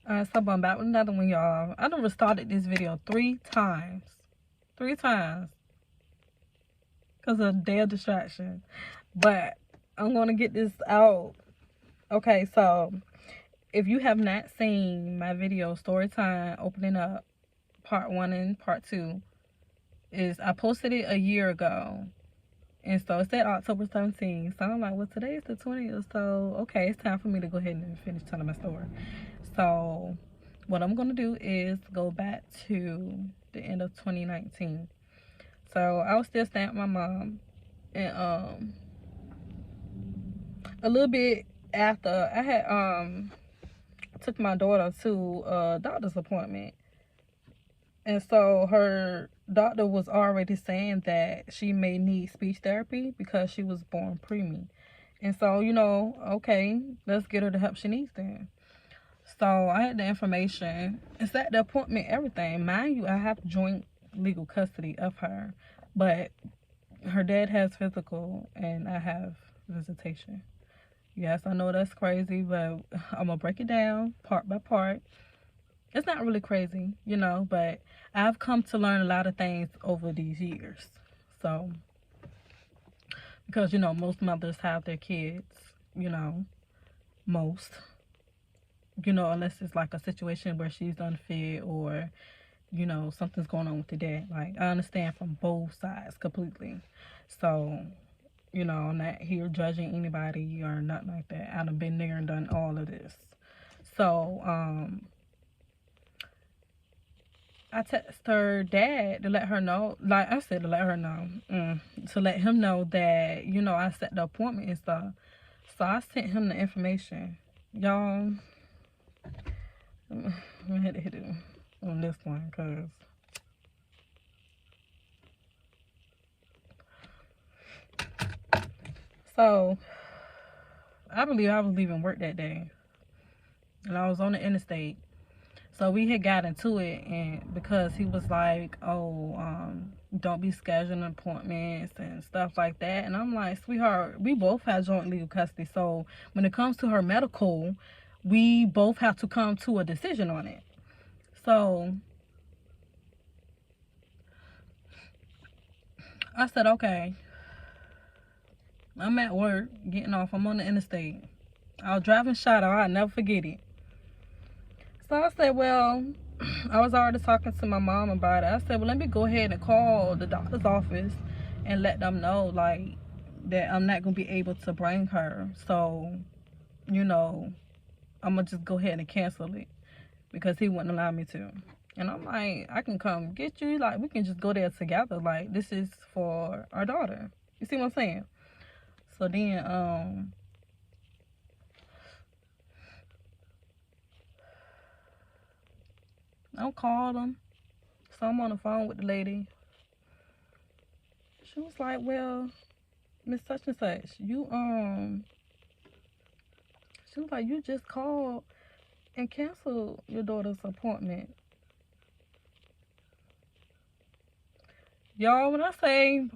So I'm back with another one, y'all. I done restarted this video 3 times. 3 times. Because of their distraction. But I'm going to get this out. Okay, so if you have not seen my video, Storytime, opening up part 1 and part 2, is I posted it a year ago. And so it said October 17th. So I'm like, well, today is the 20th. So, okay, it's time for me to go ahead and finish telling my story. So, what I'm going to do is go back to the end of 2019. So, I was still staying with my mom. And a little bit after, I had took my daughter to a doctor's appointment. And so her doctor was already saying that she may need speech therapy because she was born preemie. And so, okay, let's get her the help she needs then. So I had the information. It's at the appointment, everything. Mind you, I have joint legal custody of her. But her dad has physical and I have visitation. Yes, I know that's crazy, but I'm going to break it down part by part. It's not really crazy, but I've come to learn a lot of things over these years. So, because, most mothers have their kids, most, unless it's like a situation where she's unfit or, something's going on with the dad. Like, I understand from both sides completely. So, I'm not here judging anybody or nothing like that. I've been there and done all of this. So, I text her dad to let her know, like I said, to let her know, to let him know that, I set the appointment and stuff. So I sent him the information. Y'all, I'm gonna hit it on this one, because so I believe I was leaving work that day and I was on the interstate. So we had got into it, and because he was like, oh, don't be scheduling appointments and stuff like that. And I'm like, sweetheart, we both have joint legal custody. So when it comes to her medical, we both have to come to a decision on it. So I said, okay, I'm at work, getting off. I'm on the interstate. I was driving Shadow. I'll never forget it. So I said, well, I was already talking to my mom about it. I said, well, let me go ahead and call the doctor's office and let them know, like, that I'm not going to be able to bring her. So, I'm going to just go ahead and cancel it because he wouldn't allow me to. And I'm like, I can come get you. Like, we can just go there together. Like, this is for our daughter. You see what I'm saying? So then, I called him. So I'm on the phone with the lady. She was like, well, Miss Such and Such, she was like, you just called and canceled your daughter's appointment. Y'all, when I say,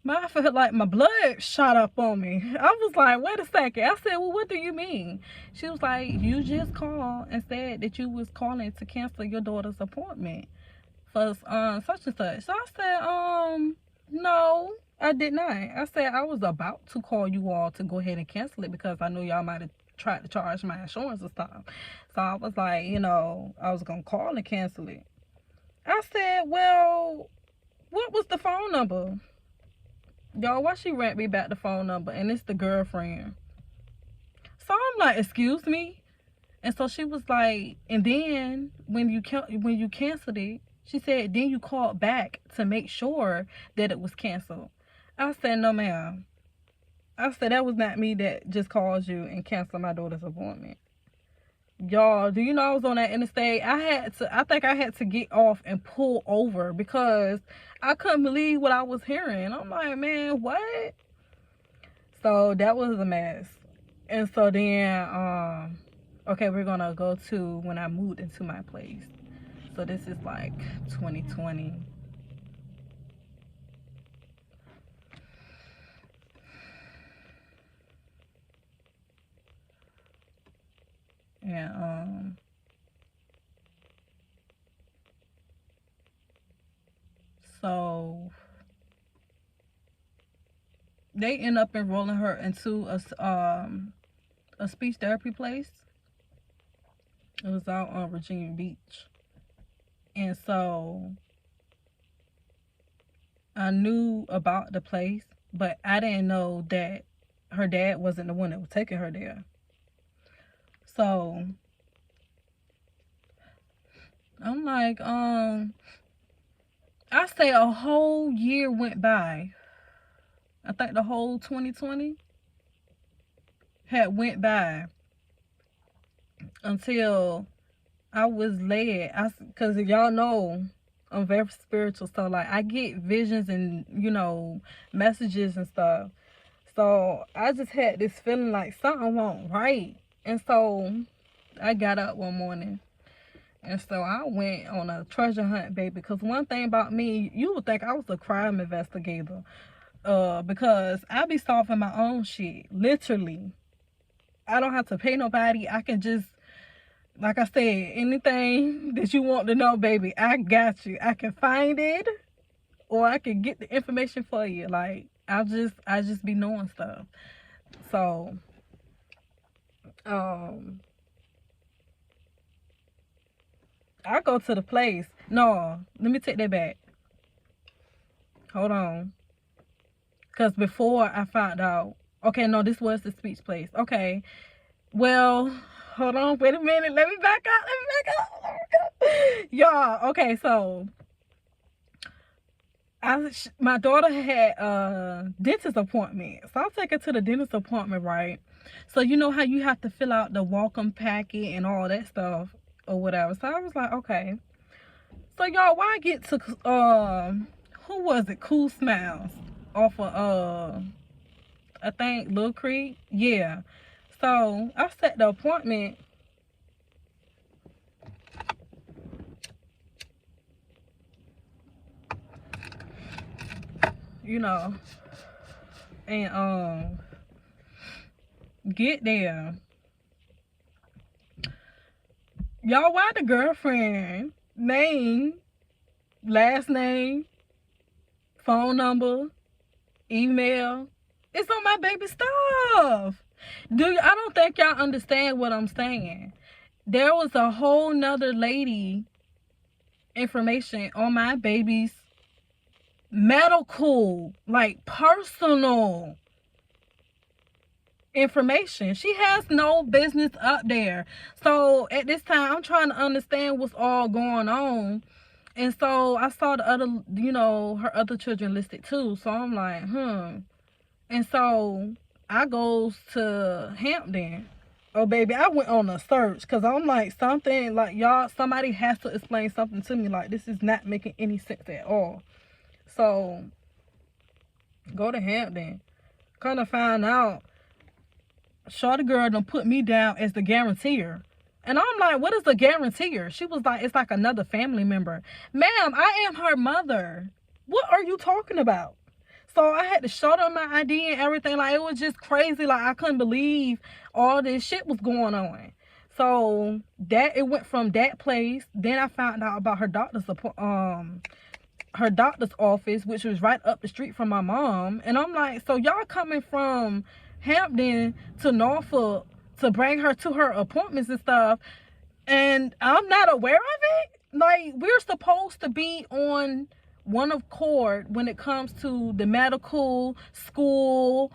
I felt like my blood shot up on me. I was like, wait a second. I said, well, what do you mean? She was like, you just called and said that you was calling to cancel your daughter's appointment for such and such. So I said, no, I did not. I said I was about to call you all to go ahead and cancel it because I knew y'all might have tried to charge my insurance or stuff. So I was like, I was gonna call and cancel it. I said, well, what was the phone number? Y'all, why she ran me back the phone number and it's the girlfriend. So I'm like, excuse me? And so she was like, and then when you canceled it, she said, then you called back to make sure that it was canceled. I said, no, ma'am. I said, that was not me that just called you and canceled my daughter's appointment. Y'all, do you know I was on that interstate? I think I had to get off and pull over because I couldn't believe what I was hearing. I'm like, man, what? So that was a mess. And so then, okay, we're gonna go to when I moved into my place. So this is like 2020. And So they end up enrolling her into a speech therapy place. It was out on Virginia Beach. And so I knew about the place, but I didn't know that her dad wasn't the one that was taking her there. So I'm like, I say a whole year went by. I think the whole 2020 had went by until I was led. Because y'all know I'm very spiritual, so like I get visions and messages and stuff. So I just had this feeling like something wasn't right, and so I got up one morning. And so I went on a treasure hunt, baby. Because one thing about me, you would think I was a crime investigator. Because I be solving my own shit. Literally. I don't have to pay nobody. I can just, like I said, anything that you want to know, baby, I got you. I can find it, or I can get the information for you. Like, I just be knowing stuff. So, I go to the place. No, let me take that back. Hold on. Because before I found out, okay, no, this was the speech place. Okay, well, hold on, wait a minute. Let me back up. Y'all, okay, so my daughter had a dentist appointment. So I take her to the dentist appointment, right? So you know how you have to fill out the welcome packet and all that stuff or whatever. So I was like, okay. So y'all, why I get to who was it? Cool Smiles off of I think Little Creek. Yeah. So I set the appointment. And get there. Y'all, why the girlfriend name, last name, phone number, email, it's on my baby stuff. I don't think y'all understand what I'm saying. There was a whole nother lady information on my baby's medical, like personal information. She has no business up there. So at this time, I'm trying to understand what's all going on. And so I saw the other, her other children listed too. So I'm like, And so I goes to Hampton. Oh, baby, I went on a search because I'm like, something like, y'all, somebody has to explain something to me. Like, this is not making any sense at all. So go to Hampton. Kind of find out shorty girl done put me down as the guarantor. And I'm like, what is a guarantor? She was like, it's like another family member. Ma'am, I am her mother. What are you talking about? So I had to show them my ID and everything. Like, it was just crazy. Like, I couldn't believe all this shit was going on. So it went from that place. Then I found out about her doctor's office, which was right up the street from my mom. And I'm like, so y'all coming from Hampton to Norfolk to bring her to her appointments and stuff, and I'm not aware of it? Like, we're supposed to be on one accord when it comes to the medical, school,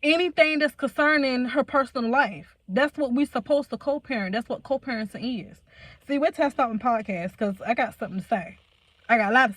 anything that's concerning her personal life. That's what we're supposed to co-parent. That's what co-parenting is. See, we're Test Stopping Podcast because I got something to say. I got a lot to